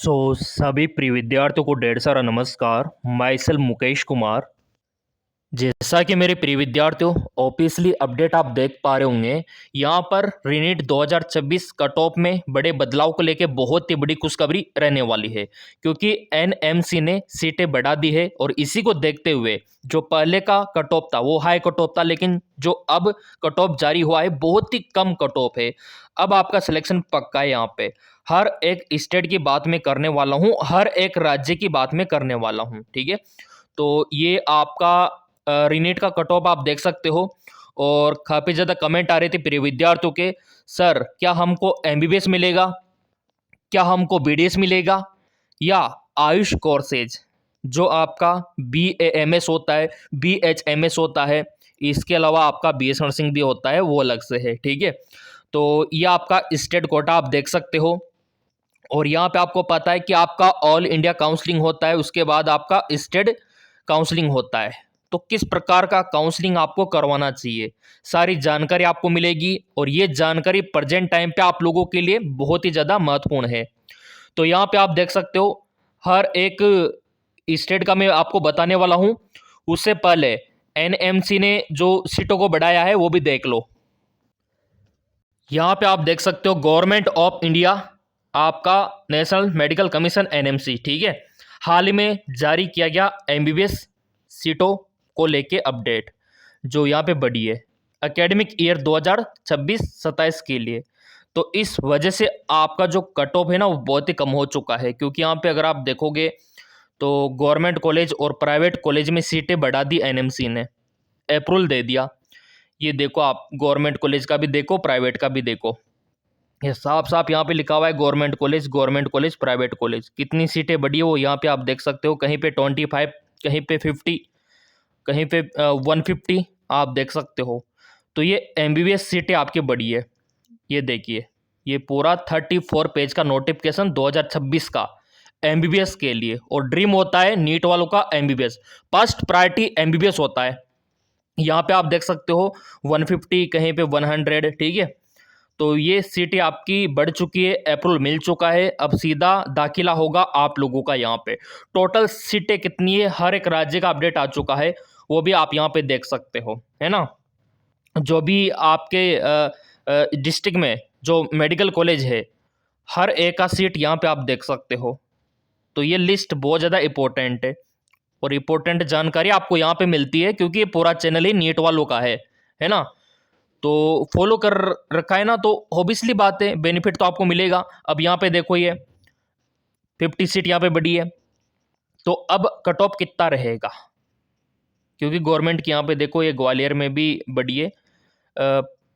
सभी प्रिय विद्यार्थियों को ढेर सारा नमस्कार। My self Mukesh Kumar. जैसा कि मेरे प्रिय विद्यार्थियों ऑब्वियसली अपडेट आप देख पा रहे होंगे, यहाँ पर रीनीट 2026 कट ऑफ में बड़े बदलाव को लेकर बहुत ही बड़ी खुशखबरी रहने वाली है, क्योंकि एनएमसी ने सीटें बढ़ा दी है। और इसी को देखते हुए जो पहले का कट ऑफ था वो हाई कट ऑफ था, लेकिन जो अब कट ऑफ जारी हुआ है बहुत ही कम कट ऑफ है। अब आपका सिलेक्शन पक्का है। यहाँ पे हर एक स्टेट की बात में करने वाला हूँ, हर एक राज्य की बात में करने वाला हूँ, ठीक है। तो ये आपका रीनीट का कट ऑफ आप देख सकते हो। और काफ़ी ज़्यादा कमेंट आ रहे थे प्रिय विद्यार्थियों के, सर क्या हमको एमबीबीएस मिलेगा, क्या हमको बीडीएस मिलेगा, या आयुष कोर्सेज जो आपका बीएएमएस होता है, बीएचएमएस होता है, इसके अलावा आपका बीएस नर्सिंग भी होता है, वो अलग से है, ठीक है। तो ये आपका स्टेट कोटा आप देख सकते हो। और यहाँ पे आपको पता है कि आपका ऑल इंडिया काउंसलिंग होता है, उसके बाद आपका स्टेट काउंसलिंग होता है। तो किस प्रकार का काउंसलिंग आपको करवाना चाहिए, सारी जानकारी आपको मिलेगी। और ये जानकारी प्रेजेंट टाइम पे आप लोगों के लिए बहुत ही ज़्यादा महत्वपूर्ण है। तो यहाँ पे आप देख सकते हो, हर एक स्टेट का मैं आपको बताने वाला हूँ। उससे पहले एनएमसी ने जो सीटों को बढ़ाया है वो भी देख लो। यहाँ पे आप देख सकते हो गवर्नमेंट ऑफ इंडिया, आपका नेशनल मेडिकल कमीशन एनएमसी, ठीक है। हाल ही में जारी किया गया एमबीबीएस सीटों को लेके अपडेट, जो यहाँ पे बढ़ी है एकेडमिक ईयर 2026-27 के लिए। तो इस वजह से आपका जो कट ऑफ है ना वो बहुत ही कम हो चुका है, क्योंकि यहाँ पे अगर आप देखोगे तो गवर्नमेंट कॉलेज और प्राइवेट कॉलेज में सीटें बढ़ा दी एनएमसी ने, अप्रूवल दे दिया। ये देखो, आप गवर्नमेंट कॉलेज का भी देखो, प्राइवेट का भी देखो, ये साफ साफ यहाँ पे लिखा हुआ है गवर्नमेंट कॉलेज प्राइवेट कॉलेज। कितनी सीटें बढ़ी है वो यहाँ पे आप देख सकते हो, कहीं पे 25, कहीं पे 50, कहीं पे 150 आप देख सकते हो। तो ये एमबीबीएस सीटें आपकी बढ़ी है। ये देखिए, ये पूरा 34 पेज का नोटिफिकेशन 2026 का एमबीबीएस के लिए। और ड्रीम होता है नीट वालों का एमबीबीएस, फर्स्ट प्रायोरिटी एमबीबीएस होता है। यहाँ पे आप देख सकते हो 150, कहीं पे 100, ठीक है। तो ये सीटें आपकी बढ़ चुकी है, अप्रूवल मिल चुका है, अब सीधा दाखिला होगा आप लोगों का। यहाँ पे टोटल सीटें कितनी है, हर एक राज्य का अपडेट आ चुका है, वो भी आप यहाँ पे देख सकते हो, है ना। जो भी आपके डिस्ट्रिक्ट में जो मेडिकल कॉलेज है, हर एक का सीट यहाँ पे आप देख सकते हो। तो ये लिस्ट बहुत ज़्यादा इंपॉर्टेंट है, और इंपॉर्टेंट जानकारी आपको यहाँ पे मिलती है, क्योंकि ये पूरा चैनल ही नीट वालों का है ना। तो फॉलो कर रखा है ना, तो ऑब्वियसली बात है बेनिफिट तो आपको मिलेगा। अब यहाँ पे देखो, ये 50 सीट यहाँ पे बढ़ी है, तो अब कट ऑफ कितना रहेगा, क्योंकि गवर्नमेंट की यहाँ पे देखो, ये ग्वालियर में भी बढ़ी है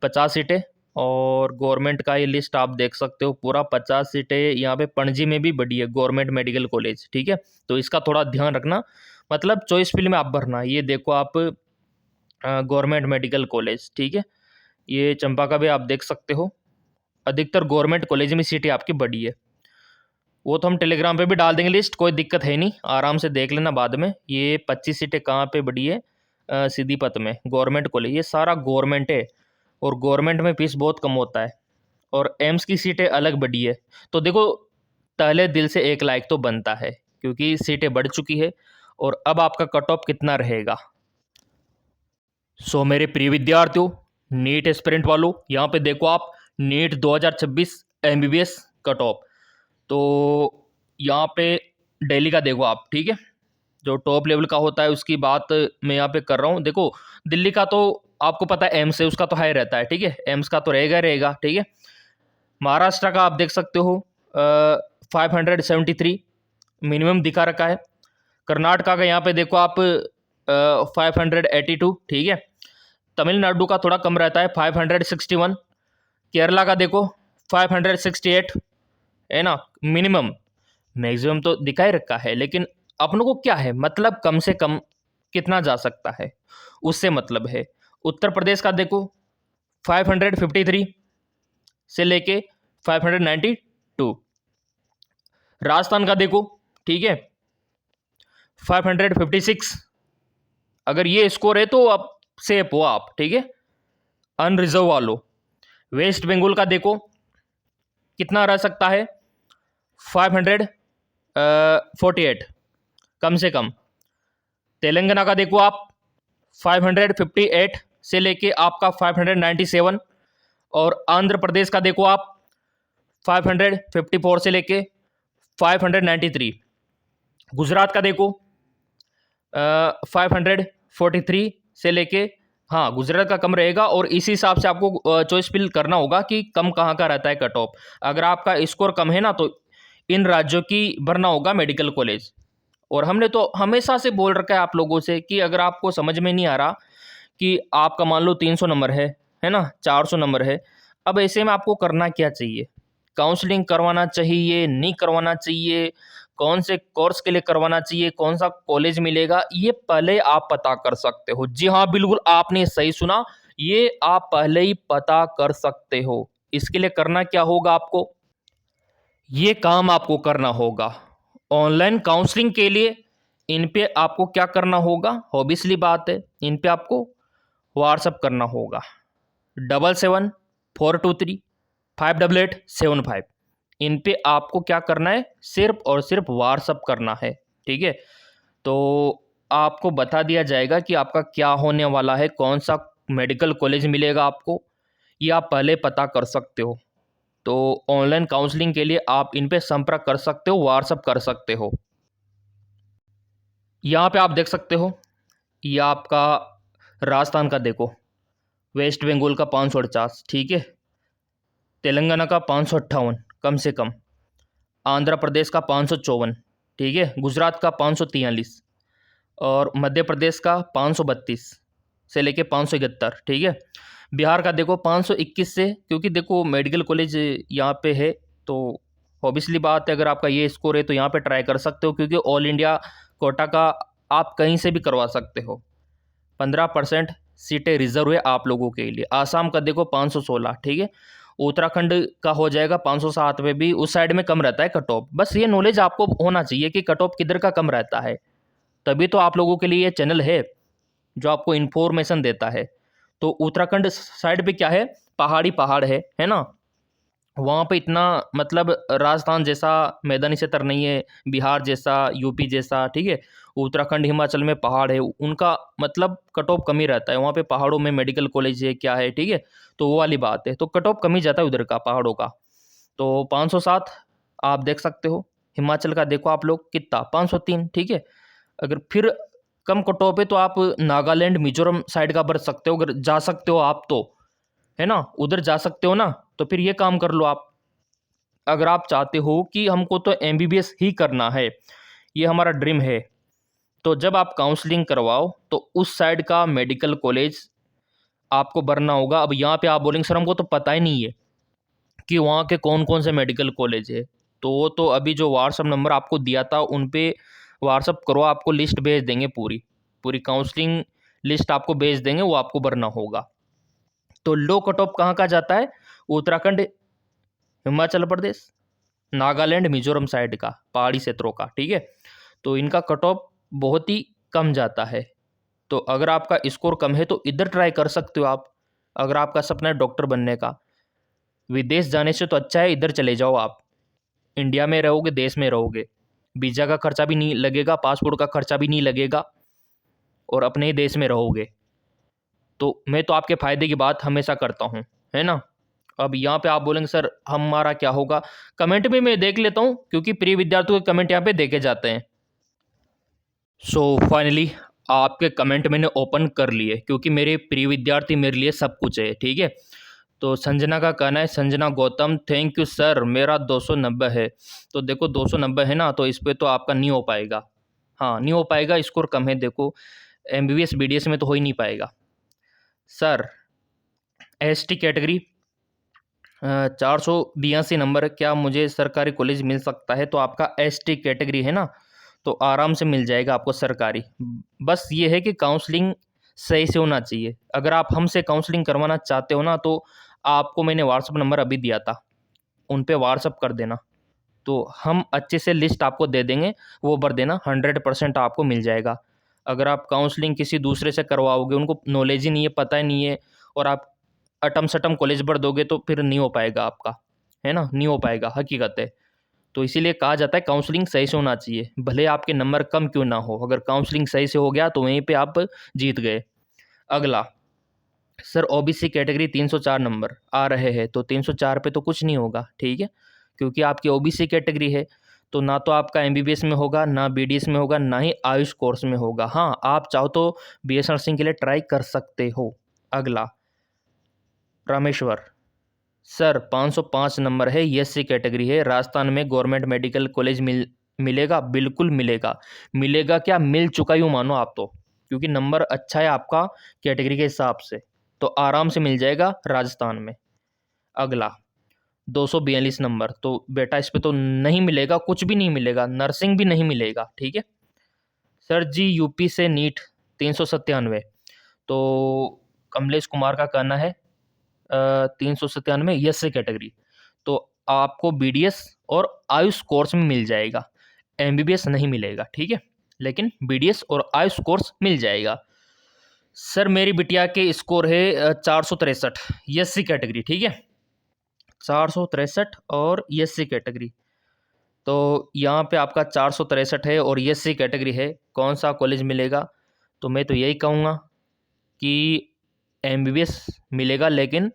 50 सीटें। और गवर्नमेंट का ये लिस्ट आप देख सकते हो, पूरा 50 सीटें यहाँ पे पणजी में भी बढ़ी है, गवर्नमेंट मेडिकल कॉलेज, ठीक है। तो इसका थोड़ा ध्यान रखना, मतलब चॉइस फील्ड में आप भरना। ये देखो आप गवर्नमेंट मेडिकल कॉलेज, ठीक है। ये चंपा का भी आप देख सकते हो, अधिकतर गवर्नमेंट कॉलेज में सीटें आपकी बढ़ी है। वो तो हम टेलीग्राम पे भी डाल देंगे लिस्ट, कोई दिक्कत है नहीं, आराम से देख लेना बाद में। ये 25 सीटें कहाँ पे बढ़ी है, सीधीपत में गवर्नमेंट कॉलेज, ये सारा गवर्नमेंट है। और गवर्नमेंट में फीस बहुत कम होता है, और एम्स की सीटें अलग बढ़ी है। तो देखो, पहले दिल से एक लाइक तो बनता है, क्योंकि सीटें बढ़ चुकी है। और अब आपका कट ऑफ कितना रहेगा। मेरे प्रिय विद्यार्थियों, नीट एस्पिरेंट वालों, यहाँ पे देखो आप, नीट 2026 एमबीबीएस कट ऑफ। तो यहाँ पे दिल्ली का देखो आप, ठीक है, जो टॉप लेवल का होता है उसकी बात मैं यहाँ पे कर रहा हूँ। देखो, दिल्ली का तो आपको पता है एम्स है, उसका तो हाई रहता है, ठीक है, एम्स का तो रहेगा, ठीक है। महाराष्ट्र का आप देख सकते हो 573 मिनिमम दिखा रखा है। कर्नाटका का यहाँ पे देखो आप 582, ठीक है। तमिलनाडु का थोड़ा कम रहता है 561। केरला का देखो 568, है ना, मिनिमम। मैक्सिमम तो दिखा ही रखा है, लेकिन अपनों को क्या है, मतलब कम से कम कितना जा सकता है उससे मतलब है। उत्तर प्रदेश का देखो 553 से लेके 592। राजस्थान का देखो, ठीक है, 556। अगर ये स्कोर है तो आप सेफ हो आप, ठीक है, अनरिजर्व वालों। वेस्ट बंगाल का देखो कितना रह सकता है, 500, 48 कम से कम। तेलंगाना का देखो आप 558 से लेके आपका 597, और आंध्र प्रदेश का देखो आप 554 से लेके 593। गुजरात का देखो 543 से लेके, हाँ गुजरात का कम रहेगा, और इसी हिसाब से आपको चॉइस फिल करना होगा कि कम कहाँ का रहता है कट ऑफ। अगर आपका स्कोर कम है ना तो इन राज्यों की भरना होगा मेडिकल कॉलेज। और हमने तो हमेशा से बोल रखा है आप लोगों से कि अगर आपको समझ में नहीं आ रहा कि आपका मान लो 300 नंबर है ना, 400 नंबर है, अब ऐसे में आपको करना क्या चाहिए? काउंसलिंग करवाना चाहिए, नहीं करवाना चाहिए, कौन से कोर्स के लिए करवाना चाहिए, कौन सा कॉलेज मिलेगा, ये पहले आप पता कर सकते हो। जी हाँ, बिल्कुल आपने सही सुना, ये आप पहले ही पता कर सकते हो। इसके लिए करना क्या होगा आपको? ये काम आपको करना होगा ऑनलाइन काउंसलिंग के लिए। इन पे आपको क्या करना होगा? ऑब्वियसली बात है, इन पे आपको व्हाट्सअप करना होगा 777423588875। इन पे आपको क्या करना है? सिर्फ और सिर्फ व्हाट्सअप करना है, ठीक है। तो आपको बता दिया जाएगा कि आपका क्या होने वाला है, कौन सा मेडिकल कॉलेज मिलेगा आपको, ये आप पहले पता कर सकते हो। तो ऑनलाइन काउंसलिंग के लिए आप इन पे संपर्क कर सकते हो, व्हाट्सअप कर सकते हो। यहाँ पे आप देख सकते हो, ये आपका राजस्थान का देखो, वेस्ट बंगाल का 548, ठीक है, तेलंगाना का 558 कम से कम, आंध्र प्रदेश का 554, ठीक है, गुजरात का 543, और मध्य प्रदेश का 532 से लेके 571, ठीक है। बिहार का देखो 521 से, क्योंकि देखो मेडिकल कॉलेज यहाँ पे है, तो ऑब्वियसली बात है अगर आपका ये स्कोर है तो यहाँ पे ट्राई कर सकते हो, क्योंकि ऑल इंडिया कोटा का आप कहीं से भी करवा सकते हो। 15% सीटें रिजर्व है आप लोगों के लिए। आसाम का देखो 516, ठीक है, उत्तराखंड का हो जाएगा 507 पे भी, उस साइड में कम रहता है कट ऑफ। बस ये नॉलेज आपको होना चाहिए कि कट ऑफ किधर का कम रहता है, तभी तो आप लोगों के लिए ये चैनल है जो आपको इन्फॉर्मेशन देता है। तो उत्तराखंड साइड पे क्या है, पहाड़ी पहाड़ है ना, वहाँ पे इतना मतलब राजस्थान जैसा मैदानी क्षेत्र नहीं है, बिहार जैसा, यूपी जैसा, ठीक है। उत्तराखंड हिमाचल में पहाड़ है, उनका मतलब कट ऑफ कम ही रहता है, वहाँ पे पहाड़ों में मेडिकल कॉलेज है क्या है, ठीक है। तो वो वाली बात है, तो कट ऑफ कम ही जाता है उधर का, पहाड़ों का। तो 507 आप देख सकते हो। हिमाचल का देखो आप लोग कितना, 503, ठीक है। अगर फिर कम कट ऑफ है तो आप नागालैंड मिजोरम साइड का भर सकते हो, अगर जा सकते हो आप तो, है ना, उधर जा सकते हो ना। तो फिर ये काम कर लो आप, अगर आप चाहते हो कि हमको तो एमबीबीएस ही करना है, ये हमारा ड्रीम है, तो जब आप काउंसलिंग करवाओ तो उस साइड का मेडिकल कॉलेज आपको भरना होगा। अब यहाँ पे आप बोलेंगे सर हमको तो पता ही नहीं है कि वहाँ के कौन कौन से मेडिकल कॉलेज है, तो वो तो अभी जो व्हाट्सअप नंबर आपको दिया था उन पे व्हाट्सअप करो, आपको लिस्ट भेज देंगे, पूरी पूरी काउंसलिंग लिस्ट आपको भेज देंगे, वो आपको भरना होगा। तो लो कट ऑफ कहाँ का जाता है? उत्तराखंड, हिमाचल प्रदेश, नागालैंड, मिजोरम साइड का, पहाड़ी क्षेत्रों का, ठीक है। तो इनका कट ऑफ बहुत ही कम जाता है। तो अगर आपका स्कोर कम है तो इधर ट्राई कर सकते हो आप। अगर आपका सपना है डॉक्टर बनने का, विदेश जाने से तो अच्छा है इधर चले जाओ आप। इंडिया में रहोगे, देश में रहोगे, वीज़ा का खर्चा भी नहीं लगेगा, पासपोर्ट का खर्चा भी नहीं लगेगा, और अपने ही देश में रहोगे। तो मैं तो आपके फ़ायदे की बात हमेशा करता हूँ, है ना। अब यहाँ पे आप बोलेंगे सर हमारा क्या होगा? कमेंट में मैं देख लेता हूँ, क्योंकि प्रिय विद्यार्थियों के कमेंट यहाँ पे देखे जाते हैं। सो फाइनली आपके कमेंट मैंने ओपन कर लिए, क्योंकि मेरे प्रिय विद्यार्थी मेरे लिए सब कुछ है, ठीक है। तो संजना का कहना है, Sanjana Gautam thank you sir, मेरा 290 है। तो देखो 290 है ना, तो इस पर तो आपका नहीं हो पाएगा, हाँ नहीं हो पाएगा, स्कोर कम है। देखो एमबीबीएस बीडीएस में तो हो ही नहीं पाएगा सर। एसटी कैटेगरी 482 नंबर, क्या मुझे सरकारी कॉलेज मिल सकता है? तो आपका एसटी कैटेगरी है ना, तो आराम से मिल जाएगा आपको सरकारी। बस ये है कि काउंसलिंग सही से होना चाहिए। अगर आप हमसे काउंसलिंग करवाना चाहते हो ना, तो आपको मैंने व्हाट्सअप नंबर अभी दिया था, उन पे व्हाट्सअप कर देना, तो हम अच्छे से लिस्ट आपको दे देंगे, वो भर देना, 100% आपको मिल जाएगा। अगर आप काउंसलिंग किसी दूसरे से करवाओगे, उनको नॉलेज ही नहीं है, पता ही नहीं है, और आप अटम सटम कॉलेज भर दोगे तो फिर नहीं हो पाएगा आपका, है ना, नहीं हो पाएगा, हकीकत है। तो इसीलिए कहा जाता है काउंसलिंग सही से होना चाहिए, भले आपके नंबर कम क्यों ना हो, अगर काउंसलिंग सही से हो गया तो वहीं पे आप जीत गए। अगला, सर ओबीसी कैटेगरी 304 नंबर आ रहे हैं, तो 304 पे तो कुछ नहीं होगा, ठीक है, क्योंकि आपकी ओबीसी कैटेगरी है, तो ना तो आपका एमबीबीएस में होगा, ना बीडीएस में होगा, ना ही आयुष कोर्स में होगा। हाँ, आप चाहो तो बीएस नर्सिंग के लिए ट्राई कर सकते हो। अगला, रामेश्वर, सर 505 नंबर है, एससी कैटेगरी है, राजस्थान में गवर्नमेंट मेडिकल कॉलेज मिलेगा? बिल्कुल मिलेगा। मिलेगा क्या, मिल चुका ही हूँ मानो आप तो, क्योंकि नंबर अच्छा है आपका कैटेगरी के हिसाब से, तो आराम से मिल जाएगा राजस्थान में। अगला, 242 नंबर, तो बेटा इस पे तो नहीं मिलेगा, कुछ भी नहीं मिलेगा, नर्सिंग भी नहीं मिलेगा, ठीक है। सर जी यूपी से नीट 397, तो कमलेश कुमार का कहना है 397 यस से कैटेगरी, तो आपको बीडीएस और आयुष कोर्स में मिल जाएगा, एमबीबीएस नहीं मिलेगा, ठीक है, लेकिन बीडीएस और आयुष कोर्स मिल जाएगा। सर मेरी बिटिया के स्कोर है 463 यस सी कैटेगरी, ठीक है, 463 और एस सी कैटेगरी, तो यहाँ पे आपका 463 है और एस सी कैटेगरी है, कौन सा कॉलेज मिलेगा? तो मैं तो यही कहूँगा कि एमबीबीएस मिलेगा, लेकिन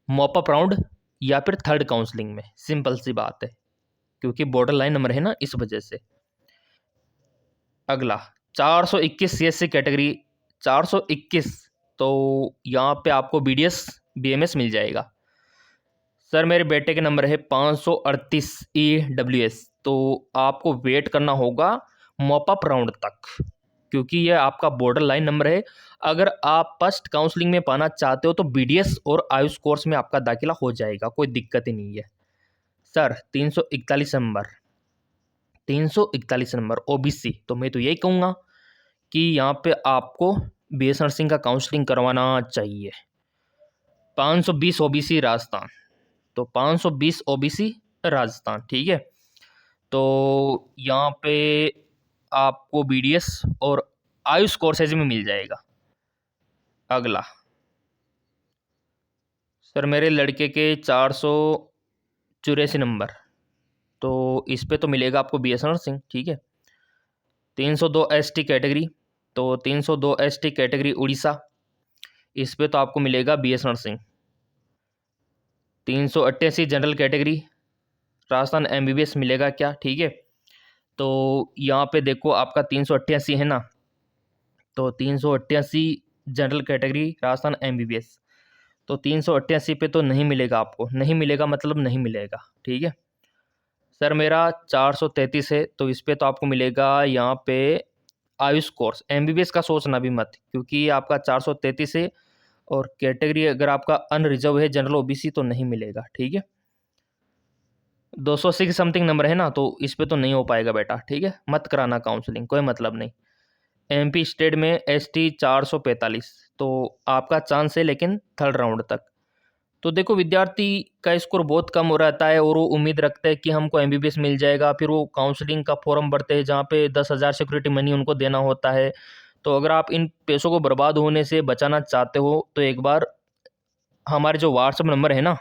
मॉपअप राउंड या फिर थर्ड काउंसलिंग में, सिंपल सी बात है, क्योंकि बॉर्डर लाइन नंबर है ना, इस वजह से। अगला, 421 सीएससी कैटेगरी, 421, तो यहाँ पे आपको बीडीएस बीएमएस मिल जाएगा। सर मेरे बेटे के नंबर है 538 EWS, तो आपको वेट करना होगा मॉपअप राउंड तक, क्योंकि ये आपका बॉर्डर लाइन नंबर है। अगर आप फर्स्ट काउंसलिंग में पाना चाहते हो तो बीडीएस और आयुष कोर्स में आपका दाखिला हो जाएगा, कोई दिक्कत ही नहीं है। सर 341 नंबर, 341 नंबर ओबीसी, तो मैं तो यही कहूँगा कि यहाँ पे आपको बीएस नर्सिंग का काउंसलिंग करवाना चाहिए। 520 ओबीसी राजस्थान, तो 520 ओबीसी राजस्थान, ठीक है, तो यहाँ पे आपको बीडीएस और आयुष कोर्सेज में मिल जाएगा। अगला, सर मेरे लड़के के 484 नंबर, तो इस पे तो मिलेगा आपको बीएस नर्सिंग, ठीक है। 302 एसटी कैटेगरी, तो 302 एसटी कैटेगरी उड़ीसा, इस पे तो आपको मिलेगा BS nursing. 388 general category Rajasthan, MBBS मिलेगा क्या, ठीक है, तो यहाँ पे देखो आपका 388 है ना, तो 388 जनरल कैटेगरी राजस्थान एमबीबीएस, तो 388 पे तो नहीं मिलेगा आपको, नहीं मिलेगा मतलब नहीं मिलेगा, ठीक है। सर मेरा 433 है, तो इस पे तो आपको मिलेगा यहाँ पे आयुष कोर्स, एमबीबीएस का सोचना भी मत, क्योंकि आपका 433 है और कैटेगरी अगर आपका अनरिजर्व है जनरल ओबीसी तो नहीं मिलेगा, ठीक है। 206 समथिंग नंबर है ना, तो इस पे तो नहीं हो पाएगा बेटा, ठीक है, मत कराना काउंसलिंग, कोई मतलब नहीं। एमपी स्टेट में एसटी 445, तो आपका चांस है लेकिन थर्ड राउंड तक। तो देखो विद्यार्थी का स्कोर बहुत कम हो रहता है और वो उम्मीद रखते हैं कि हमको एमबीबीएस मिल जाएगा, फिर वो काउंसलिंग का फॉर्म भरते हैं जहाँ पे 10,000 सिक्योरिटी मनी उनको देना होता है। तो अगर आप इन पैसों को बर्बाद होने से बचाना चाहते हो तो एक बार हमारे जो व्हाट्सअप नंबर है ना,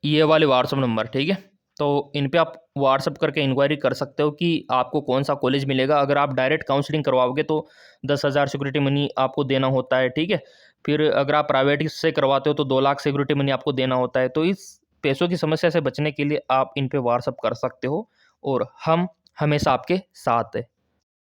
ये वाले व्हाट्सअप नंबर, ठीक है, तो इन पे आप व्हाट्सअप करके इंक्वायरी कर सकते हो कि आपको कौन सा कॉलेज मिलेगा। अगर आप डायरेक्ट काउंसलिंग करवाओगे तो 10,000 सिक्योरिटी मनी आपको देना होता है, ठीक है। फिर अगर आप प्राइवेट से करवाते हो तो 2 लाख सिक्योरिटी मनी आपको देना होता है। तो इस पैसों की समस्या से बचने के लिए आप इन पे व्हाट्सअप कर सकते हो और हम हमेशा आपके साथ हैं।